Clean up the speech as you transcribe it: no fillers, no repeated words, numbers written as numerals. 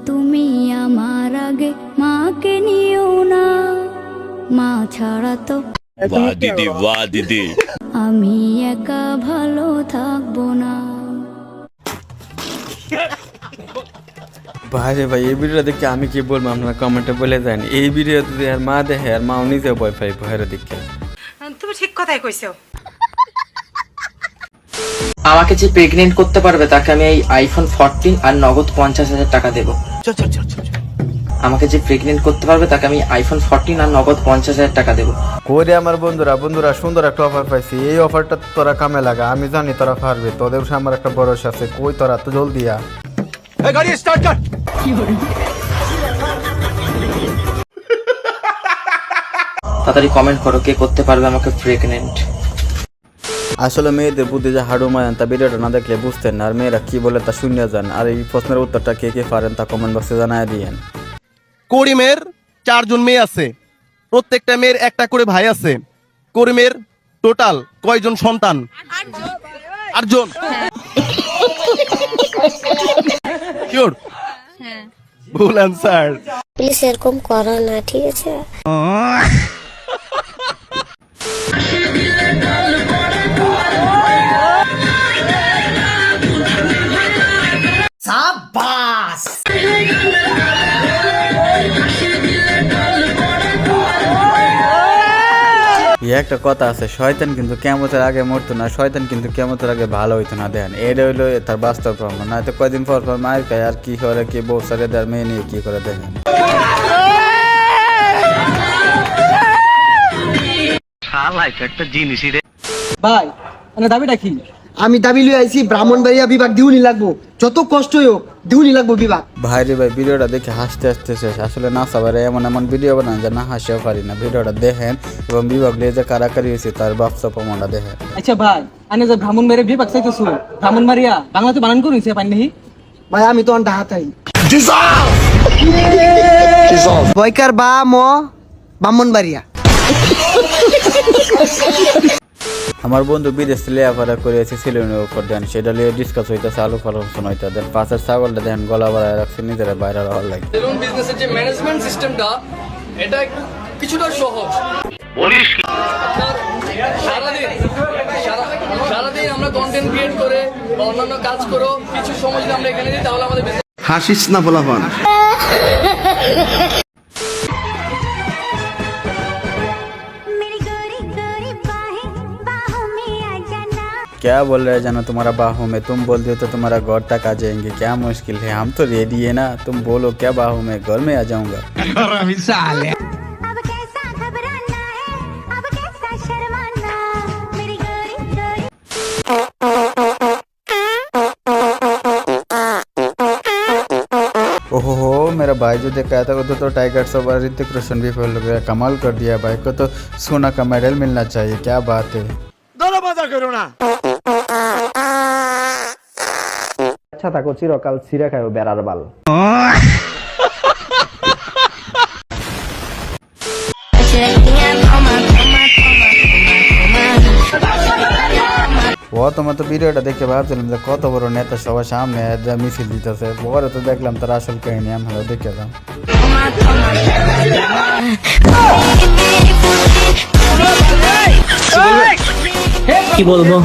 তুমি আমার আগে মাকে নিও না, মা ছাড়া তো वाह दीदी वाह दीदी। আমি একা ভালো থাকবো না। ভাই রে ভাই, এই ভিডিওটা দেখে আমি কি বলবো আপনারা কমেন্টে বলে দেন। এই ভিডিও যদি আর মা দেখে আর মাও নিজেও ভয় পাই ভয়ের দিকে। তুমি ঠিক কথাই কইছো। আমাকে যে প্রেগনেন্ট করতে পারবে তাকে আমি এই আইফোন 14 আর নগদ 50,000 টাকা দেবো। আমাকে যে প্রেগনেন্ট করতে পারবে তাকে আমি আইফোন 14 আর নগদ 50,000 টাকা দেবো। করে আমার বন্ধুরা সুন্দর একটা অফার পাইছি। এই অফারটা তোরা কামে লাগা, আমি জানি তোরা পারবে, তোদের আমার একটা ভরসা আছে। কই তোরা তো জলদি আ। गाड़ी स्टार्ट कर। তাড়াতাড়ি কমেন্ট করো কে করতে পারবে আমাকে প্রেগনেন্ট। আসলে মেয়েদের বুদ্ধি যে হাড়ু মায়ান তা ভিডিওটা না দেখলে বুঝতেন না, আর মেয়েরা কি বলে তা শুনিয়ে যান। আর এই প্রশ্নের উত্তরটা কে কে পারেন তা কমেন্ট বক্সে জানায় দিয়েন। করিমের 4 জন মেয়ে আছে, প্রত্যেকটা মেয়ের একটা করে ভাই আছে। করিমের টোটাল কয়জন সন্তান? 8 জন। শিওর? ভুল আনসার। প্লিজ এরকম করো না, ঠিক আছে? একটা কথা আছে, শয়তান কিন্তু কিয়ামতের আগে মরতো না, শয়তান কিন্তু কিয়ামতের আগে ভালো হইতো না। দেখেন এটা হইলো তার বাস্তব প্রমাণ। না তো কয়দিন পর মার খায় আর কি করে, কি বউ সারে দেয় মেয়ে নিয়ে কি করে। দেখেন ভাই মানে দাবিটা কি? আমি দাবি লই আইছি ব্রাহ্মণবাড়িয়া বিভাগ দিউনি লাগবো, যত কষ্টই হোক দিউনি লাগবো বিভাগ। ভাই রে ভাই, ভিডিওটা দেখে হাসতে হাসতে শেষ। আসলে না সবাই এমন ভিডিও বানান যে না হাসিও পারি না। ভিডিওটা দেখেন এবং বিভাগ লিয়ে যে কারাকারি হয়েছে তার বাস্তব প্রমাণটা দেখেন। আচ্ছা ভাই, আমি যে ব্রাহ্মণবাড়িয়া বিভাগ চাইতেছো, ব্রাহ্মণবাড়িয়া বাংলাতে বানান করুন পাই নাহি? ভাই আমি তো অন্ডা হাতাই বয়কার বা ম ব্রাহ্মণবাড়িয়া। আমার বন্ধু বিদেশ থেকে লেখাপড়া করে এসে সিলেনের উপর দেন, সেটা নিয়ে ডিসকাস হইতেছে, আলু আলোচনা হইতে দেন। পাশের ছাগলটা দেন গলা বাড়ায় রাখছে, নিজেরা বাইরে হওয়ার লাগে। সেলুন বিজনেসের যে ম্যানেজমেন্ট সিস্টেমটা এটা একটু কিছুটা সহজ। আপনার সারাদিন আমরা কন্টেন্ট ক্রিয়েট করে বা অন্যান্য কাজ করো, কিছু সময় যদি আমরা এখানে দিই তাহলে আমাদের হাসিস না বলাবান। क्या बोल रहे जानो तुम्हारा बाहों में, तुम बोल दियो तो तुम्हारा घर तक आ जाएंगे, क्या मुश्किल है, हम तो रेडी है ना, तुम बोलो क्या बाहों में, घर में आ जाऊंगा। ओहो मेरा भाई जो देखा था उधर तो टाइगर सब और ऋतिक रोशन भी फॉलो गया, कमाल कर दिया। भाई को तो सोना का मेडल मिलना चाहिए, क्या बात है। दोनों मजा करो ना। আচ্ছা থাকো, চিরকাল ছিঁড়ে খায় বেড়ার বাল। ও তোমার তো ভিডিওটা দেখে ভাবছিলাম যে কত বড় নেতা সবার সামনে মিছিল দিতেছে, পরে তো দেখলাম তার আসল কাহিনী। আমি দেখলাম কি বলবো?